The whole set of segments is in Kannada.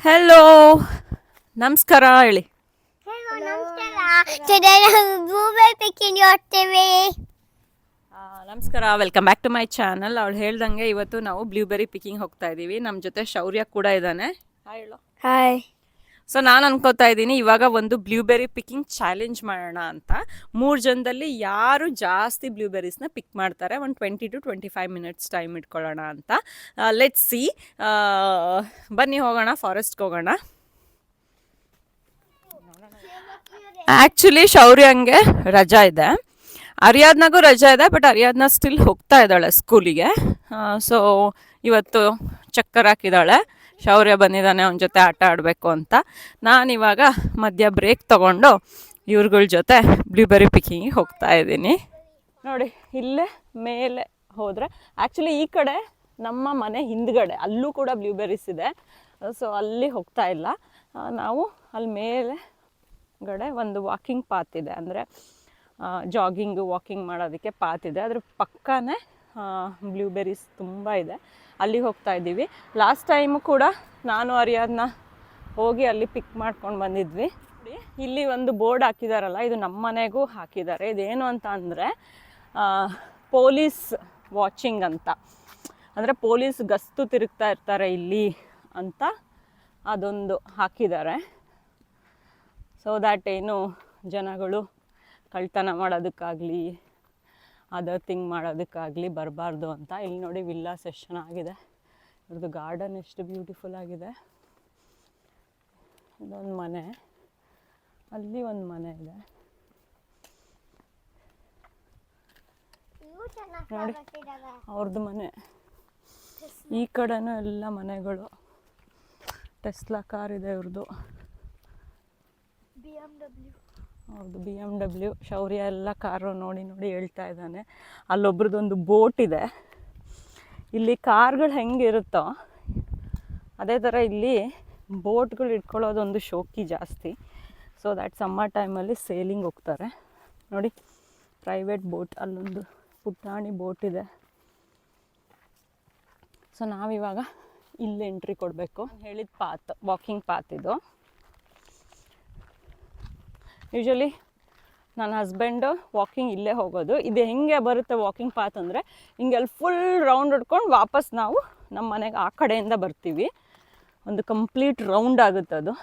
ಹೆಲೋ, ನಮಸ್ಕಾರ ಹೇಳಿ. ನಮಸ್ಕಾರ, welcome back to my channel. ಅವಳು ಹೇಳ್ದಂಗೆ ಇವತ್ತು ನಾವು ಬ್ಲೂಬೆರಿ ಪಿಕ್ಕಿಂಗ್ ಹೋಗ್ತಾ ಇದ್ದೀವಿ. ನಮ್ಮ ಜೊತೆ ಶೌರ್ಯ ಕೂಡ ಇದ್ದಾನೆ. ಹೇಳು. ಹಾಯ್. ಸೊ ನಾನು ಅನ್ಕೋತಾ ಇದ್ದೀನಿ ಇವಾಗ ಒಂದು ಬ್ಲೂಬೆರಿ ಪಿಕ್ಕಿಂಗ್ ಚಾಲೆಂಜ್ ಮಾಡೋಣ ಅಂತ. 3 ಜನದಲ್ಲಿ ಯಾರು ಜಾಸ್ತಿ ಬ್ಲೂಬೆರೀಸ್ನ ಪಿಕ್ ಮಾಡ್ತಾರೆ, ಒಂದು 20 to 25 ಮಿನಿಟ್ಸ್ ಟೈಮ್ ಇಟ್ಕೊಳ್ಳೋಣ ಅಂತ. Let's see. ಬನ್ನಿ ಹೋಗೋಣ, ಫಾರೆಸ್ಟ್ಗೆ ಹೋಗೋಣ. ಆ್ಯಕ್ಚುಲಿ ಶೌರ್ಯಂಗೆ ರಜಾ ಇದೆ, ಅರಿಯಾದ್ನಾಗೂ ರಜಾ ಇದೆ. ಬಟ್ ಅರಿಯಾದ್ನ ಸ್ಟಿಲ್ ಹೋಗ್ತಾ ಇದ್ದಾಳೆ ಸ್ಕೂಲಿಗೆ. ಸೊ ಇವತ್ತು ಚಕ್ಕರ್ ಹಾಕಿದ್ದಾಳೆ. ಶೌರ್ಯ ಬಂದಿದ್ದಾನೆ ಅವನ ಜೊತೆ ಆಟ ಆಡಬೇಕು ಅಂತ. ನಾನಿವಾಗ ಮಧ್ಯ ಬ್ರೇಕ್ ತೊಗೊಂಡು ಇವ್ರುಗಳ ಜೊತೆ ಬ್ಲೂಬೆರಿ ಪಿಕ್ಕಿಂಗಿಗೆ ಹೋಗ್ತಾ ಇದ್ದೀನಿ. ನೋಡಿ, ಇಲ್ಲೇ ಮೇಲೆ ಹೋದರೆ ಆ್ಯಕ್ಚುಲಿ ಈ ಕಡೆ ನಮ್ಮ ಮನೆ ಹಿಂದ್ಗಡೆ ಅಲ್ಲೂ ಕೂಡ ಬ್ಲೂಬೆರೀಸ್ ಇದೆ. ಸೊ ಅಲ್ಲಿ ಹೋಗ್ತಾ ಇಲ್ಲ ನಾವು. ಅಲ್ಲಿ ಮೇಲೆ ಗಡೆ ಒಂದು ವಾಕಿಂಗ್ ಪಾತ್ ಇದೆ, ಅಂದರೆ ಜಾಗಿಂಗು ವಾಕಿಂಗ್ ಮಾಡೋದಕ್ಕೆ ಪಾತ್ ಇದೆ. ಅದ್ರ ಪಕ್ಕನೇ ಬ್ಲೂಬೆರೀಸ್ ತುಂಬ ಇದೆ, ಅಲ್ಲಿಗೆ ಹೋಗ್ತಾ ಇದ್ದೀವಿ. ಲಾಸ್ಟ್ ಟೈಮು ಕೂಡ ನಾನು ಅರಿಯಾದ್ನ ಹೋಗಿ ಅಲ್ಲಿ ಪಿಕ್ ಮಾಡ್ಕೊಂಡು ಬಂದಿದ್ವಿ. ಇಲ್ಲಿ ಒಂದು ಬೋರ್ಡ್ ಹಾಕಿದಾರಲ್ಲ, ಇದು ನಮ್ಮ ಮನೆಗೂ ಹಾಕಿದ್ದಾರೆ. ಇದೇನು ಅಂತ ಅಂದರೆ ಪೊಲೀಸ್ ವಾಚಿಂಗ್ ಅಂತ, ಅಂದರೆ ಪೊಲೀಸ್ ಗಸ್ತು ತಿರುಗ್ತಾ ಇರ್ತಾರೆ ಇಲ್ಲಿ ಅಂತ ಅದೊಂದು ಹಾಕಿದ್ದಾರೆ. ಸೊ ದ್ಯಾಟ್ ಏನು ಜನಗಳು ಕಳ್ತನ ಮಾಡೋದಕ್ಕಾಗಲಿ ಅದರ್ ಥಿಂಗ್ ಮಾಡೋದಕ್ಕಾಗಲಿ ಬರಬಾರ್ದು ಅಂತ. ಇಲ್ಲಿ ನೋಡಿ, ವಿಲ್ಲಾಸ್ ಎಷ್ಟು ಚೆನ್ನಾಗಿದೆ, ಇವ್ರದ್ದು ಗಾರ್ಡನ್ ಎಷ್ಟು ಬ್ಯೂಟಿಫುಲ್ ಆಗಿದೆ. ಇದೊಂದು ಮನೆ, ಅಲ್ಲಿ ಒಂದು ಮನೆ ಇದೆ ನೋಡಿ, ಅವ್ರದ್ದು ಮನೆ. ಈ ಕಡೆನೂ ಎಲ್ಲ ಮನೆಗಳು. ಟೆಸ್ಲಾ ಕಾರ್ ಇದೆ ಇವ್ರದ್ದು, ಹೌದು BMW. ಶೌರ್ಯ ಎಲ್ಲ ಕಾರು ನೋಡಿ ನೋಡಿ ಹೇಳ್ತಾ ಇದ್ದಾನೆ. ಅಲ್ಲೊಬ್ರದ್ದೊಂದು ಬೋಟ್ ಇದೆ. ಇಲ್ಲಿ ಕಾರ್ಗಳು ಹೆಂಗಿರುತ್ತೋ ಅದೇ ಥರ ಇಲ್ಲಿ ಬೋಟ್ಗಳು ಇಟ್ಕೊಳ್ಳೋದೊಂದು ಶೋಕಿ ಜಾಸ್ತಿ. ಸೊ ದ್ಯಾಟ್ ಸಮ್ಮರ್ ಟೈಮಲ್ಲಿ ಸೇಲಿಂಗ್ ಹೋಗ್ತಾರೆ ನೋಡಿ. ಪ್ರೈವೇಟ್ ಬೋಟ್, ಅಲ್ಲೊಂದು ಪುಟಾಣಿ ಬೋಟ್ ಇದೆ. ಸೊ ನಾವಿವಾಗ ಇಲ್ಲಿ ಎಂಟ್ರಿ ಕೊಡಬೇಕು. ಹೇಳಿದ ಪಾತ್, ವಾಕಿಂಗ್ ಪಾತ್ ಇದು. ಯೂಶ್ವಲಿ ನನ್ನ ಹಸ್ಬೆಂಡು ವಾಕಿಂಗ್ ಇಲ್ಲೇ ಹೋಗೋದು. ಇದು ಹೆಂಗೆ ಬರುತ್ತೆ ವಾಕಿಂಗ್ ಪಾತ್ ಅಂದರೆ, ಹಿಂಗೆಲ್ಲಿ ಫುಲ್ ರೌಂಡ್ ಹೊಡ್ಕೊಂಡು ವಾಪಸ್ ನಾವು ನಮ್ಮ ಮನೆಗೆ ಆ ಕಡೆಯಿಂದ ಬರ್ತೀವಿ. ಒಂದು ಕಂಪ್ಲೀಟ್ ರೌಂಡ್ ಆಗುತ್ತೆ ಅದು.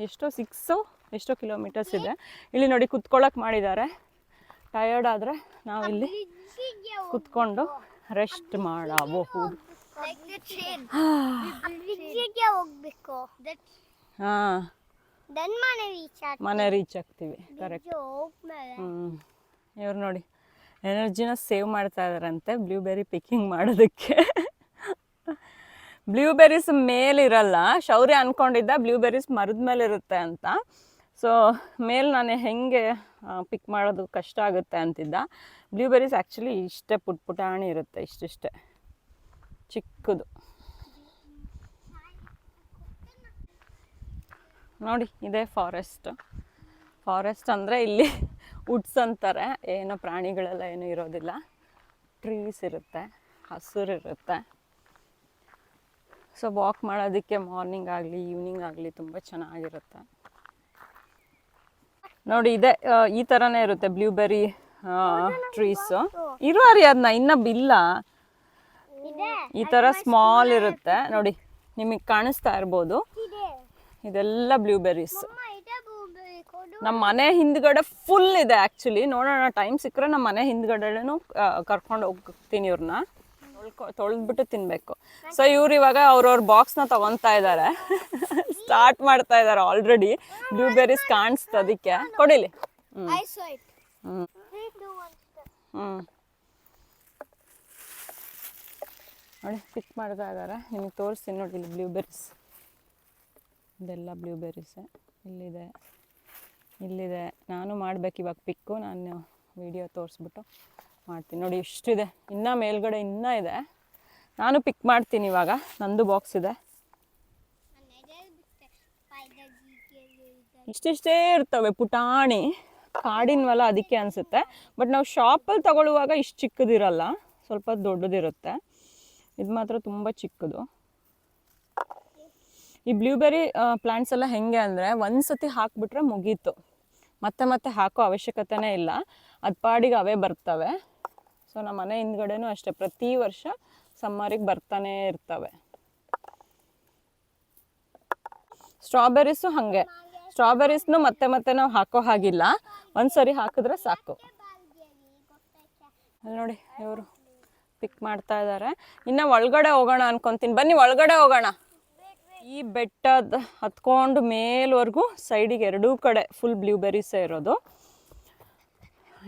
ಎಷ್ಟೋ ಕಿಲೋಮೀಟರ್ಸ್ ಇದೆ. ಇಲ್ಲಿ ನೋಡಿ ಕುತ್ಕೊಳ್ಳೋಕೆ ಮಾಡಿದ್ದಾರೆ. ಟಯರ್ಡ್ ಆದರೆ ನಾವಿಲ್ಲಿ ಕುತ್ಕೊಂಡು ರೆಸ್ಟ್ ಮಾಡಬಹುದು. ಹಾಂ, ಮನೆ ರೀಚ್ ಆಗ್ತೀವಿ. ಕರೆಕ್ಟ್. ಇವ್ರು ನೋಡಿ ಎನರ್ಜಿನ ಸೇವ್ ಮಾಡ್ತಾ ಇದ್ದಾರಂತೆ ಬ್ಲೂಬೆರಿ ಪಿಕ್ಕಿಂಗ್ ಮಾಡೋದಕ್ಕೆ. ಬ್ಲೂಬೆರೀಸ್ ಮೇಲಿರಲ್ಲ. ಶೌರ್ಯ ಅಂದ್ಕೊಂಡಿದ್ದ ಬ್ಲೂಬೆರೀಸ್ ಮರದ ಮೇಲೆ ಇರುತ್ತೆ ಅಂತ. ಸೊ ಮೇಲೆ ನಾನು ಹೆಂಗೆ ಪಿಕ್ ಮಾಡೋದು ಕಷ್ಟ ಆಗುತ್ತೆ ಅಂತಿದ್ದ. ಬ್ಲೂಬೆರೀಸ್ ಆ್ಯಕ್ಚುಲಿ ಇಷ್ಟೇ ಪುಟಾಣಿ ಇರುತ್ತೆ, ಇಷ್ಟಿಷ್ಟೇ ಚಿಕ್ಕದು. ನೋಡಿ, ಇದೇ ಫಾರೆಸ್ಟ್ ಅಂದರೆ ಇಲ್ಲಿ ವುಡ್ಸ್ ಅಂತಾರೆ. ಏನೋ ಪ್ರಾಣಿಗಳೆಲ್ಲ ಏನೂ ಇರೋದಿಲ್ಲ, ಟ್ರೀಸ್ ಇರುತ್ತೆ, ಹಸಿರಿರುತ್ತೆ. ಸೊ ವಾಕ್ ಮಾಡೋದಕ್ಕೆ ಮಾರ್ನಿಂಗ್ ಆಗಲಿ ಈವ್ನಿಂಗ್ ಆಗಲಿ ತುಂಬ ಚೆನ್ನಾಗಿರುತ್ತೆ. ನೋಡಿ, ಇದೆ ಈ ಥರನೇ ಇರುತ್ತೆ ಬ್ಲೂಬೆರಿ ಟ್ರೀಸು. ಇರೋ ಅರಿಯಾದ್ನ ಇನ್ನೂ ಬಿಲ್ಲ ಈ ಥರ ಸ್ಮಾಲ್ ಇರುತ್ತೆ ನೋಡಿ, ನಿಮಗೆ ಕಾಣಿಸ್ತಾ ಇರ್ಬೋದು. ಇದೆಲ್ಲ ಬ್ಲೂಬೆರೀಸ್. ನಮ್ಮ ಮನೆ ಹಿಂದ್ಗಡೆ ಫುಲ್ ಇದೆ ಆ್ಯಕ್ಚುಲಿ. ನೋಡೋಣ, ಟೈಮ್ ಸಿಕ್ಕರೆ ನಮ್ಮ ಮನೆ ಹಿಂದ್ಗಡೆನೂ ಕರ್ಕೊಂಡು ಹೋಗ್ತೀನಿ ಇವ್ರನ್ನ. ತೊಳೆದ್ಬಿಟ್ಟು ತಿನ್ನಬೇಕು. ಸೊ ಇವ್ರು ಇವಾಗ ಅವ್ರವ್ರ ಬಾಕ್ಸ್ನ ತೊಗೊತಾ ಇದ್ದಾರೆ. ಸ್ಟಾರ್ಟ್ ಮಾಡ್ತಾ ಇದ್ದಾರೆ ಆಲ್ರೆಡಿ. ಬ್ಲೂಬೆರೀಸ್ ಕಾಣಿಸ್ತು, ಅದಕ್ಕೆ ಕೊಡಿಲಿ. ನೋಡಿ, ಪಿಕ್ ಮಾಡ್ತಾ ಇದ್ದಾರೆ. ನಿಮಗೆ ತೋರಿಸ್ತೀನಿ ನೋಡಿ, ಇಲ್ಲಿ ಬ್ಲೂಬೆರೀಸ್. ಇದೆಲ್ಲ ಬ್ಲೂಬೆರೀಸೆ. ಇಲ್ಲಿದೆ. ನಾನು ಮಾಡ್ಬೇಕು ಇವಾಗ ಪಿಕ್ಕು. ನಾನು ವಿಡಿಯೋ ತೋರಿಸ್ಬಿಟ್ಟು ಮಾಡ್ತೀನಿ. ನೋಡಿ ಇಷ್ಟಿದೆ, ಇನ್ನೂ ಮೇಲ್ಗಡೆ ಇನ್ನೂ ಇದೆ. ನಾನು ಪಿಕ್ ಮಾಡ್ತೀನಿ ಇವಾಗ. ನಂದು ಬಾಕ್ಸ್ ಇದೆ. ಇಷ್ಟಿಷ್ಟೇ ಇರ್ತವೆ ಪುಟಾಣಿ. ಕಾಡಿನವಲ್ಲ ಅದಕ್ಕೆ ಅನಿಸುತ್ತೆ. ಬಟ್ ನಾವು ಶಾಪಲ್ಲಿ ತಗೊಳ್ಳುವಾಗ ಇಷ್ಟು ಚಿಕ್ಕದಿರಲ್ಲ, ಸ್ವಲ್ಪ ದೊಡ್ಡದಿರುತ್ತೆ. ಇದು ಮಾತ್ರ ತುಂಬ ಚಿಕ್ಕದು. ಈ ಬ್ಲೂಬೆರಿ ಪ್ಲಾಂಟ್ಸ್ ಎಲ್ಲ ಹೆಂಗೆ ಅಂದರೆ ಒಂದ್ಸತಿ ಹಾಕ್ಬಿಟ್ರೆ ಮುಗೀತು, ಮತ್ತೆ ಮತ್ತೆ ಹಾಕೋ ಅವಶ್ಯಕತೆನೇ ಇಲ್ಲ, ಅದು ಪಾಡಿಗೆ ಅವೇ ಬರ್ತವೆ. ಸೊ ನಮ್ಮ ಮನೆ ಹಿಂದ್ಗಡೆನೂ ಅಷ್ಟೇ, ಪ್ರತಿ ವರ್ಷ ಸಮ್ಮರಿಗೆ ಬರ್ತಾನೆ ಇರ್ತವೆ. ಸ್ಟ್ರಾಬೆರೀಸು ಹಾಗೆ, ಸ್ಟ್ರಾಬೆರೀಸ್ನು ಮತ್ತೆ ಮತ್ತೆ ನಾವು ಹಾಕೋ ಹಾಗಿಲ್ಲ, ಒಂದ್ಸರಿ ಹಾಕಿದ್ರೆ ಸಾಕು. ಅಲ್ಲಿ ನೋಡಿ ಇವರು ಪಿಕ್ ಮಾಡ್ತಾ ಇದ್ದಾರೆ. ಇನ್ನು ಒಳಗಡೆ ಹೋಗೋಣ ಅನ್ಕೊಂತೀನಿ, ಬನ್ನಿ ಒಳಗಡೆ ಹೋಗೋಣ. ಈ ಬೆಟ್ಟದ ಹತ್ಕೊಂಡು ಮೇಲ್ವರೆಗೂ ಸೈಡಿಗೆ ಎರಡೂ ಕಡೆ ಫುಲ್ ಬ್ಲೂಬೆರೀಸೇ ಇರೋದು.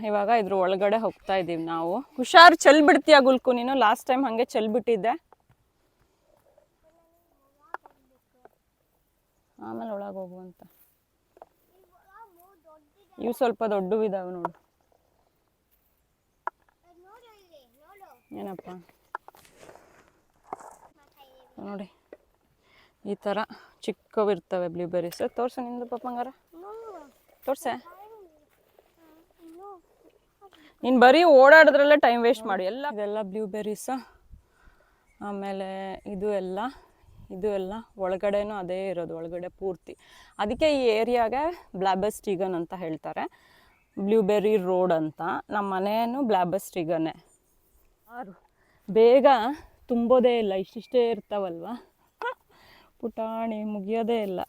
ಇವಾಗ ಇದ್ರ ಒಳಗಡೆ ಹೋಗ್ತಾ ಇದ್ದೀವಿ ನಾವು. ಹುಷಾರು, ಚೆಲ್ ಬಿಡ್ತೀಯ ಗುಲ್ಕು ನೀನು, ಲಾಸ್ಟ್ ಟೈಮ್ ಹಾಗೆ ಚೆಲ್ ಬಿಟ್ಟಿದ್ದೆ. ಆಮೇಲೆ ಒಳಗೆ ಹೋಗುವಂತ. ಇವು ಸ್ವಲ್ಪ ದೊಡ್ಡವಿದಾವೆ ನೋಡು. ಏನಪ್ಪ ನೋಡಿ, ಈ ಥರ ಚಿಕ್ಕವಿರ್ತವೆ ಬ್ಲೂಬೆರೀಸ್. ತೋರ್ಸು ನಿಂದು ಪಪ್ಪಂಗಾರ, ತೋರ್ಸೆ. ನೀನು ಬರೀ ಓಡಾಡಿದ್ರಲ್ಲೇ ಟೈಮ್ ವೇಸ್ಟ್ ಮಾಡಿ. ಇದೆಲ್ಲ ಬ್ಲೂಬೆರೀಸ್. ಆಮೇಲೆ ಇದು ಎಲ್ಲ ಒಳಗಡೆನೂ ಅದೇ ಇರೋದು, ಒಳಗಡೆ ಪೂರ್ತಿ. ಅದಕ್ಕೆ ಈ ಏರಿಯಾಗೆ ಬ್ಲಾಬಸ್ಟಿಗನ್ ಅಂತ ಹೇಳ್ತಾರೆ, ಬ್ಲೂಬೆರಿ ರೋಡ್ ಅಂತ. ನಮ್ಮ ಮನೆಯೂ ಬ್ಲಾಬಸ್ಟಿಗನ್ನೇ. ಬೇಗ ತುಂಬೋದೇ ಇಲ್ಲ, ಇಷ್ಟಿಷ್ಟೇ ಇರ್ತಾವಲ್ವ ಪುಟಾಣಿ, ಮುಗಿಯೋದೇ ಇಲ್ಲ.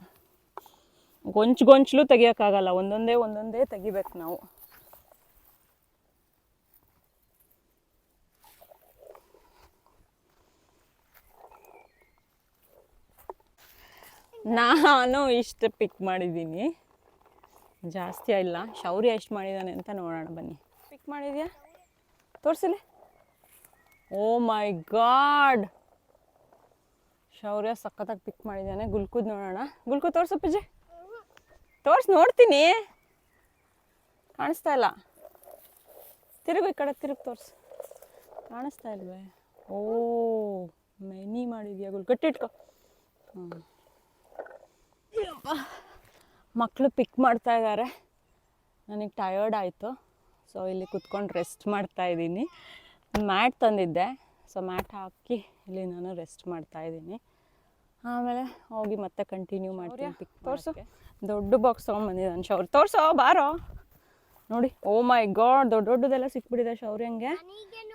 ಗೊಂಚಲು ತೆಗಿಯೋಕ್ಕಾಗಲ್ಲ, ಒಂದೊಂದೇ ತೆಗಿಬೇಕು ನಾವು. ನಾನು ಇಷ್ಟು ಪಿಕ್ ಮಾಡಿದ್ದೀನಿ, ಜಾಸ್ತಿ ಇಲ್ಲ. ಶೌರ್ಯ ಎಷ್ಟು ಮಾಡಿದ್ದಾನೆ ಅಂತ ನೋಡೋಣ ಬನ್ನಿ. ಪಿಕ್ ಮಾಡಿದ್ಯಾ ತೋರಿಸಲಿ. ಓ ಮೈ ಗಾಡ್, ಶೌರ್ಯ ಸಖತ್ತಾಗಿ ಪಿಕ್ ಮಾಡಿದ್ದಾನೆ. ಗುಲ್ಕುದ್ ನೋಡೋಣ. ಗುಲ್ಕು ತೋರ್ಸಪ್ಪಜ್ಜಿ, ನೋಡ್ತೀನಿ. ಕಾಣಿಸ್ತಾ ಇಲ್ಲ, ತಿರುಗು ಈ ಕಡೆ, ತಿರುಗಿ ತೋರ್ಸು. ಕಾಣಿಸ್ತಾ ಇಲ್ವೇ? ಓ ಮೆನಿ ಮಾಡಿದ್ಯಾ ಗುಲ್, ಗಟ್ಟಿಟ್ಕೊ. ಮಕ್ಕಳು ಪಿಕ್ ಮಾಡ್ತಾ ಇದ್ದಾರೆ. ನನಗೆ ಟಯರ್ಡ್ ಆಯಿತು, ಸೊ ಇಲ್ಲಿ ಕುತ್ಕೊಂಡು ರೆಸ್ಟ್ ಮಾಡ್ತಾ ಇದ್ದೀನಿ. ಮ್ಯಾಟ್ ತಂದಿದ್ದೆ, ಸೊ ಮ್ಯಾಟ್ ಹಾಕಿ ಇಲ್ಲಿ ನಾನು ರೆಸ್ಟ್ ಮಾಡ್ತಾ ಇದ್ದೀನಿ. ಆಮೇಲೆ ಹೋಗಿ ಮತ್ತೆ ಕಂಟಿನ್ಯೂ ಮಾಡ್ತೀನಿ ಪಿಕ್. ತೋರಿಸು, ದೊಡ್ಡ ಬಾಕ್ಸ್ ತೊಗೊಂಡ್ಬಂದಿದ್ದಾನೆ ಶೌರ್ಯ. ತೋರಿಸೋ, ಬಾರೋ ನೋಡಿ. ಓ ಮೈ ಗಾಡ್, ದೊಡ್ಡದೆಲ್ಲ ಸಿಕ್ಬಿಟ್ಟಿದೆ ಶೌರ್ಯಂಗೆ.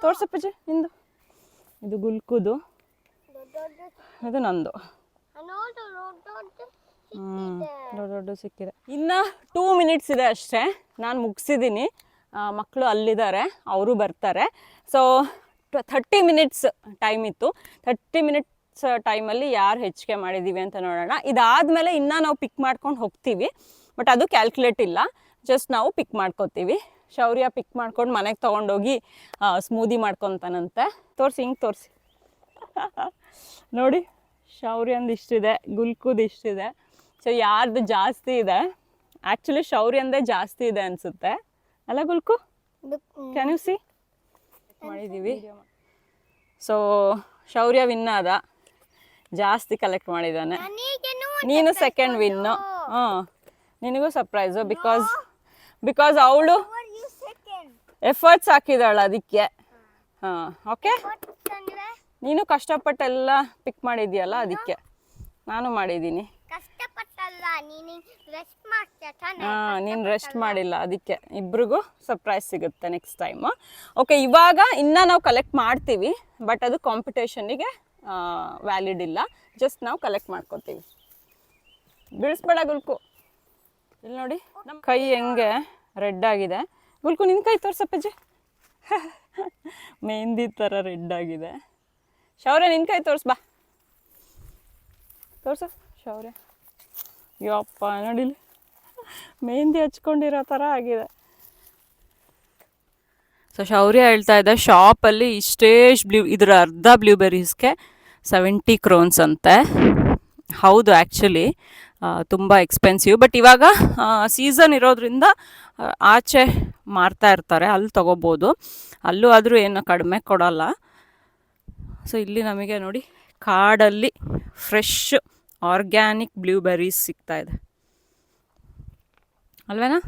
ತೋರ್ಸಪ್ಪಜ್ಜಿ ನಿಂದು. ಇದು ಗುಲ್ಕುದು, ಇದು ನಂದು. ದೊಡ್ಡ ಸಿಕ್ಕಿದೆ. ಇನ್ನು 2 ಮಿನಿಟ್ಸ್ ಇದೆ ಅಷ್ಟೇ, ನಾನು ಮುಗಿಸಿದ್ದೀನಿ. ಮಕ್ಕಳು ಅಲ್ಲಿದ್ದಾರೆ, ಅವರು ಬರ್ತಾರೆ. ಸೊ 30 ಮಿನಿಟ್ಸ್ ಟೈಮ್ ಇತ್ತು. 30 ಮಿನಿಟ್ಸ್ ಟೈಮಲ್ಲಿ ಯಾರು ಹೆಚ್ಚಿಗೆ ಮಾಡಿದ್ದೀವಿ ಅಂತ ನೋಡೋಣ. ಇದಾದಮೇಲೆ ಇನ್ನೂ ನಾವು ಪಿಕ್ ಮಾಡ್ಕೊಂಡು ಹೋಗ್ತೀವಿ, ಬಟ್ ಅದು ಕ್ಯಾಲ್ಕುಲೇಟ್ ಇಲ್ಲ, ಜಸ್ಟ್ ನಾವು ಪಿಕ್ ಮಾಡ್ಕೊತೀವಿ. ಶೌರ್ಯ ಪಿಕ್ ಮಾಡ್ಕೊಂಡು ಮನೆಗೆ ತೊಗೊಂಡೋಗಿ ಸ್ಮೂದಿ ಮಾಡ್ಕೊತಾನಂತೆ. ತೋರಿಸಿ, ಹಿಂಗೆ ತೋರಿಸಿ ನೋಡಿ. ಶೌರ್ಯಂದು ಇಷ್ಟಿದೆ, ಗುಲ್ಕುದು ಇಷ್ಟಿದೆ. ಸೊ ಯಾರ್ದು ಜಾಸ್ತಿ ಇದೆ? ಆ್ಯಕ್ಚುಲಿ ಶೌರ್ಯಂದೇ ಜಾಸ್ತಿ ಇದೆ ಅನಿಸುತ್ತೆ ಅಲ್ಲ ಗುಲ್ಕು? Can you see? ಮಾಡಿದ್ದೀವಿ. ಸೊ ಶೌರ್ಯ ವಿನ್ ಆದ, ಜಾಸ್ತಿ ಕಲೆಕ್ಟ್ ಮಾಡಿದ್ದಾನೆ. ನೀನು ಸೆಕೆಂಡ್ ವಿನ್ನು. ನಿನಗೂ ಸರ್ಪ್ರೈಸು, ಬಿಕಾಸ್ ಅವಳು ಎಫರ್ಟ್ಸ್ ಹಾಕಿದಾಳ ಅದಕ್ಕೆ. ಓಕೆ, ನೀನು ಕಷ್ಟಪಟ್ಟೆಲ್ಲ ಪಿಕ್ ಮಾಡಿದ್ಯಲ್ಲ, ಅದಕ್ಕೆ ನಾನು ಮಾಡಿದ್ದೀನಿ. ನೀನು ರೆಸ್ಟ್ ಮಾಡಿಲ್ಲ, ಅದಕ್ಕೆ ಇಬ್ರಿಗೂ ಸರ್ಪ್ರೈಸ್ ಸಿಗುತ್ತೆ ನೆಕ್ಸ್ಟ್ ಟೈಮು. ಓಕೆ, ಇವಾಗ ಇನ್ನೂ ನಾವು ಕಲೆಕ್ಟ್ ಮಾಡ್ತೀವಿ, ಬಟ್ ಅದು ಕಾಂಪಿಟೇಷನ್ನಿಗೆ ವ್ಯಾಲಿಡ್ ಇಲ್ಲ, ಜಸ್ಟ್ ನಾವು ಕಲೆಕ್ಟ್ ಮಾಡ್ಕೊತೀವಿ. ಬಿಡಿಸ್ಬೇಡ ಗುಲ್ಕು. ಇಲ್ಲಿ ನೋಡಿ ನಮ್ಮ ಕೈ ಹೆಂಗೆ ರೆಡ್ ಆಗಿದೆ. ಗುಲ್ಕು ನಿನ್ನ ಕೈ ತೋರ್ಸಪ್ಪಜ್ಜಿ. ಮೆಹಂದಿ ಥರ ರೆಡ್ ಆಗಿದೆ. ಶೌರ್ಯ ನಿನ್ನ ಕೈ ತೋರಿಸ್ಬಾ, ತೋರ್ಸು ಶೌರ್ಯ. ಯಪ್ಪ ನೋಡಿಲಿ, ಮೆಹಂದಿ ಹಚ್ಕೊಂಡಿರೋ ಥರ ಆಗಿದೆ. ಸೊ ಶೌರ್ಯ ಹೇಳ್ತಾ ಇದ್ದ ಶಾಪಲ್ಲಿ ಇದರ ಅರ್ಧ ಬ್ಲೂಬೆರೀಸ್ಗೆ 70 ಕ್ರೋನ್ಸ್ ಅಂತೆ. ಹೌದು, ಆ್ಯಕ್ಚುಲಿ ತುಂಬ ಎಕ್ಸ್ಪೆನ್ಸಿವ್. ಬಟ್ ಇವಾಗ ಸೀಸನ್ ಇರೋದ್ರಿಂದ ಆಚೆ ಮಾರ್ತಾ ಇರ್ತಾರೆ, ಅಲ್ಲಿ ತೊಗೋಬೋದು. ಅಲ್ಲೂ ಆದರೂ ಏನು ಕಡಿಮೆ ಕೊಡೋಲ್ಲ. ಸೊ ಇಲ್ಲಿ ನಮಗೆ ನೋಡಿ ಕಾಡಲ್ಲಿ ಫ್ರೆಶ್ ಆರ್ಗ್ಯಾನಿಕ್ ಬ್ಲೂಬೆರೀಸ್ ಸಿಗ್ತಾ ಇದೆ ಅಲ್ವೇನಾ?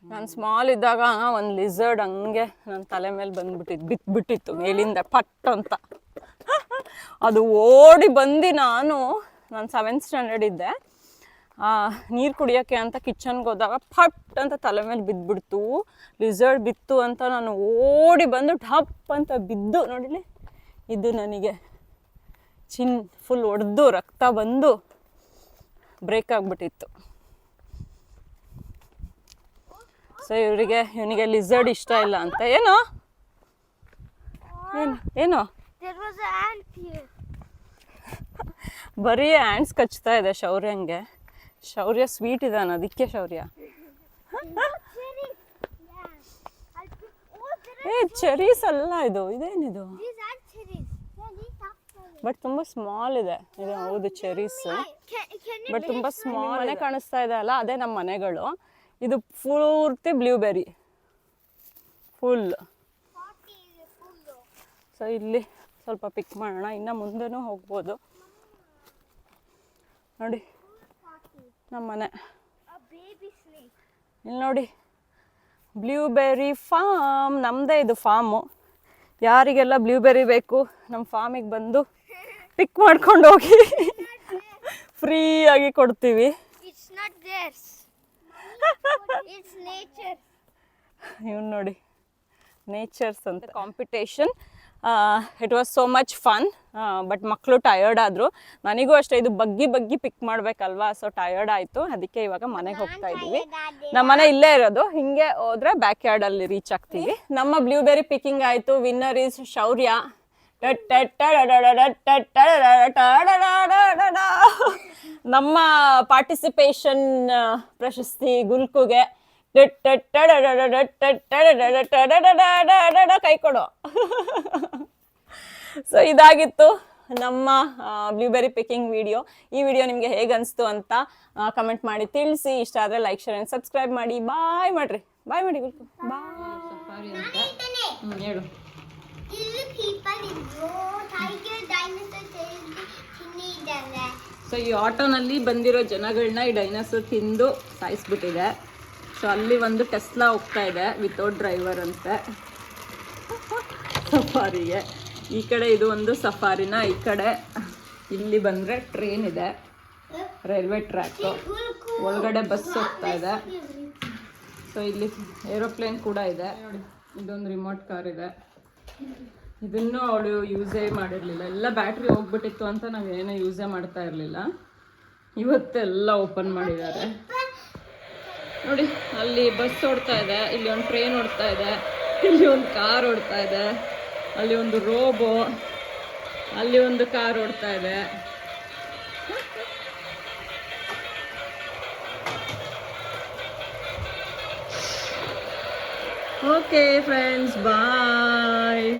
ನಾನು ಸ್ಮಾಲ್ ಇದ್ದಾಗ ಒಂದು ಲಿಸರ್ಡ್ ಹಂಗೆ ನನ್ನ ತಲೆ ಮೇಲೆ ಬಿಟ್ಬಿಟ್ಟಿತ್ತು ಮೇಲಿಂದ ಪಟ್ ಅಂತ. ಅದು ಓಡಿ ಬಂದು ನಾನು 7th ಸ್ಟ್ಯಾಂಡರ್ಡ್ ಇದ್ದೆ, ನೀರು ಕುಡಿಯೋಕ್ಕೆ ಅಂತ ಕಿಚನ್ಗೆ ಹೋದಾಗ ಫಟ್ ಅಂತ ತಲೆ ಮೇಲೆ ಬಿದ್ದುಬಿಡ್ತು. ಲಿಸರ್ಡ್ ಬಿತ್ತು ಅಂತ ನಾನು ಓಡಿ ಬಂದು ಠಪ್ ಅಂತ ಬಿದ್ದು ನೋಡಿಲಿ, ಇದು ನನಗೆ ಫುಲ್ ಒಡೆದು ರಕ್ತ ಬಂದು ಬ್ರೇಕ್ ಆಗಿಬಿಟ್ಟಿತ್ತು. ಸೊ ಇವನಿಗೆ ಲಿಸರ್ಡ್ ಇಷ್ಟ ಇಲ್ಲ ಅಂತ. ಏನೋ ಏನೋ ಬರೀ ಆ್ಯಂಡ್ಸ್ ಕಚ್ತಾ ಇದೆ ಶೌರ್ಯಂಗೆ. ಶೌರ್ಯ ಸ್ವೀಟ್ ಇದ್ದಾನೆ, ಅದಕ್ಕೆ ಶೌರ್ಯ. ಚೆರೀಸ್ ಅಲ್ಲ ಇದು, ಇದೇನಿದು? ಬಟ್ ತುಂಬ ಸ್ಮಾಲ್ ಇದೆ. ಇದು ಹೌದು ಚೆರೀಸ್, ಬಟ್ ತುಂಬ ಸ್ಮಾಲ್. ಮನೆ ಕಾಣಿಸ್ತಾ ಇದೆ ಅಲ್ಲ, ಅದೇ ನಮ್ಮ ಮನೆಗಳು. ಇದು ಪೂರ್ತಿ ಬ್ಲೂಬೆರಿ ಫುಲ್. ಸೊ ಇಲ್ಲಿ ಸ್ವಲ್ಪ ಪಿಕ್ ಮಾಡೋಣ, ಇನ್ನು ಮುಂದೆನೂ ಹೋಗ್ಬೋದು. ನೋಡಿ ನಮ್ಮ ಮನೆ ಇಲ್ಲಿ ನೋಡಿ, ಬ್ಲೂಬೆರಿ ಫಾರ್ಮ್ ನಮ್ಮದೇ. ಇದು ಫಾರ್ಮು. ಯಾರಿಗೆಲ್ಲ ಬ್ಲೂಬೆರಿ ಬೇಕು ನಮ್ಮ ಫಾರ್ಮಿಗೆ ಬಂದು ಪಿಕ್ ಮಾಡ್ಕೊಂಡು ಹೋಗಿ ಫ್ರೀಯಾಗಿ ಕೊಡ್ತೀವಿ. ಇವನು ನೋಡಿ, ನೇಚರ್ಸ್ ಅಂತ competition. It was so much fun. But ಮಕ್ಕಳು ಟಯರ್ಡ್ ಆದರು. ನನಗೂ ಅಷ್ಟೇ, ಇದು ಬಗ್ಗಿ ಪಿಕ್ ಮಾಡಬೇಕಲ್ವಾ, ಸೊ ಟಯರ್ಡ್ ಆಯಿತು. ಅದಕ್ಕೆ ಇವಾಗ ಮನೆಗೆ ಹೋಗ್ತಾ ಇದ್ದೀವಿ. ನಮ್ಮ ಮನೆ ಇಲ್ಲೇ ಇರೋದು, ಹಿಂಗೆ ಹೋದ್ರೆ ಬ್ಯಾಕ್ ಯಾರ್ಡಲ್ಲಿ ರೀಚ್ ಆಗ್ತೀವಿ. ನಮ್ಮ ಬ್ಲೂಬೆರಿ ಪಿಕ್ಕಿಂಗ್ ಆಯಿತು. ವಿನ್ನರ್ ಈಸ್ ಶೌರ್ಯ. ನಮ್ಮ ಪಾರ್ಟಿಸಿಪೇಷನ್ ಪ್ರಶಸ್ತಿ ಗುಲ್ಕುಗೆ. ಕೈ ಕೊಡು. ಸೊ ಇದಾಗಿತ್ತು ನಮ್ಮ ಬ್ಲೂಬೆರಿ ಪಿಕ್ಕಿಂಗ್ ವಿಡಿಯೋ. ಈ ವಿಡಿಯೋ ನಿಮಗೆ ಹೇಗೆ ಅನಿಸ್ತು ಅಂತ ಕಮೆಂಟ್ ಮಾಡಿ ತಿಳಿಸಿ. ಇಷ್ಟ ಆದರೆ ಲೈಕ್, ಶೇರ್ ಆ್ಯಂಡ್ ಸಬ್ಸ್ಕ್ರೈಬ್ ಮಾಡಿ. ಬಾಯ್ ಮಾಡಿರಿ, ಬಾಯ್ ಮಾಡಿ ಗುಲ್ಕು. ಬಾಯ್. ಸಫಾರಿ ಅಂತ ಹೇಳು. ಸೊ ಈ ಆಟೋನಲ್ಲಿ ಬಂದಿರೋ ಜನಗಳನ್ನ ಈ ಡೈನೋಸರ್ ತಿಂದು ಸಾಯಿಸ್ಬಿಟ್ಟಿದೆ. ಸೊ ಅಲ್ಲಿ ಒಂದು ಟೆಸ್ಲಾ ಹೋಗ್ತಾ ಇದೆ ವಿತೌಟ್ ಡ್ರೈವರ್ ಅಂತೆ ಸಫಾರಿಗೆ. ಈ ಕಡೆ ಇದು ಒಂದು ಸಫಾರಿನ, ಈ ಕಡೆ ಇಲ್ಲಿ ಬಂದರೆ ಟ್ರೈನ್ ಇದೆ, ರೈಲ್ವೆ ಟ್ರ್ಯಾಕು. ಒಳಗಡೆ ಬಸ್ ಹೋಗ್ತಾ ಇದೆ. ಸೊ ಇಲ್ಲಿ ಏರೋಪ್ಲೇನ್ ಕೂಡ ಇದೆ. ನೋಡಿ, ಇದೊಂದು ರಿಮೋಟ್ ಕಾರ್ ಇದೆ. ಇದನ್ನು ಅವಳು ಯೂಸೇ ಮಾಡಿರಲಿಲ್ಲ. ಎಲ್ಲ ಬ್ಯಾಟ್ರಿ ಹೋಗ್ಬಿಟ್ಟಿತ್ತು ಅಂತ ನಾವೇನೋ ಯೂಸೇ ಮಾಡ್ತಾ ಇರಲಿಲ್ಲ. ಇವತ್ತೆಲ್ಲ ಓಪನ್ ಮಾಡಿದ್ದಾರೆ. ನೋಡಿ, ಅಲ್ಲಿ ಬಸ್ ಓಡ್ತಾ ಇದೆ, ಇಲ್ಲಿ ಒಂದು ಟ್ರೈನ್ ಓಡ್ತಾ ಇದೆ, ಇಲ್ಲಿ ಒಂದು ಕಾರ್ ಓಡ್ತಾ ಇದೆ, ಅಲ್ಲಿ ಒಂದು ರೋಬೋ, ಅಲ್ಲಿ ಒಂದು ಕಾರ್ ಓಡ್ತಾ ಇದೆ. ಓಕೆ ಫ್ರೆಂಡ್ಸ್, ಬಾಯ್.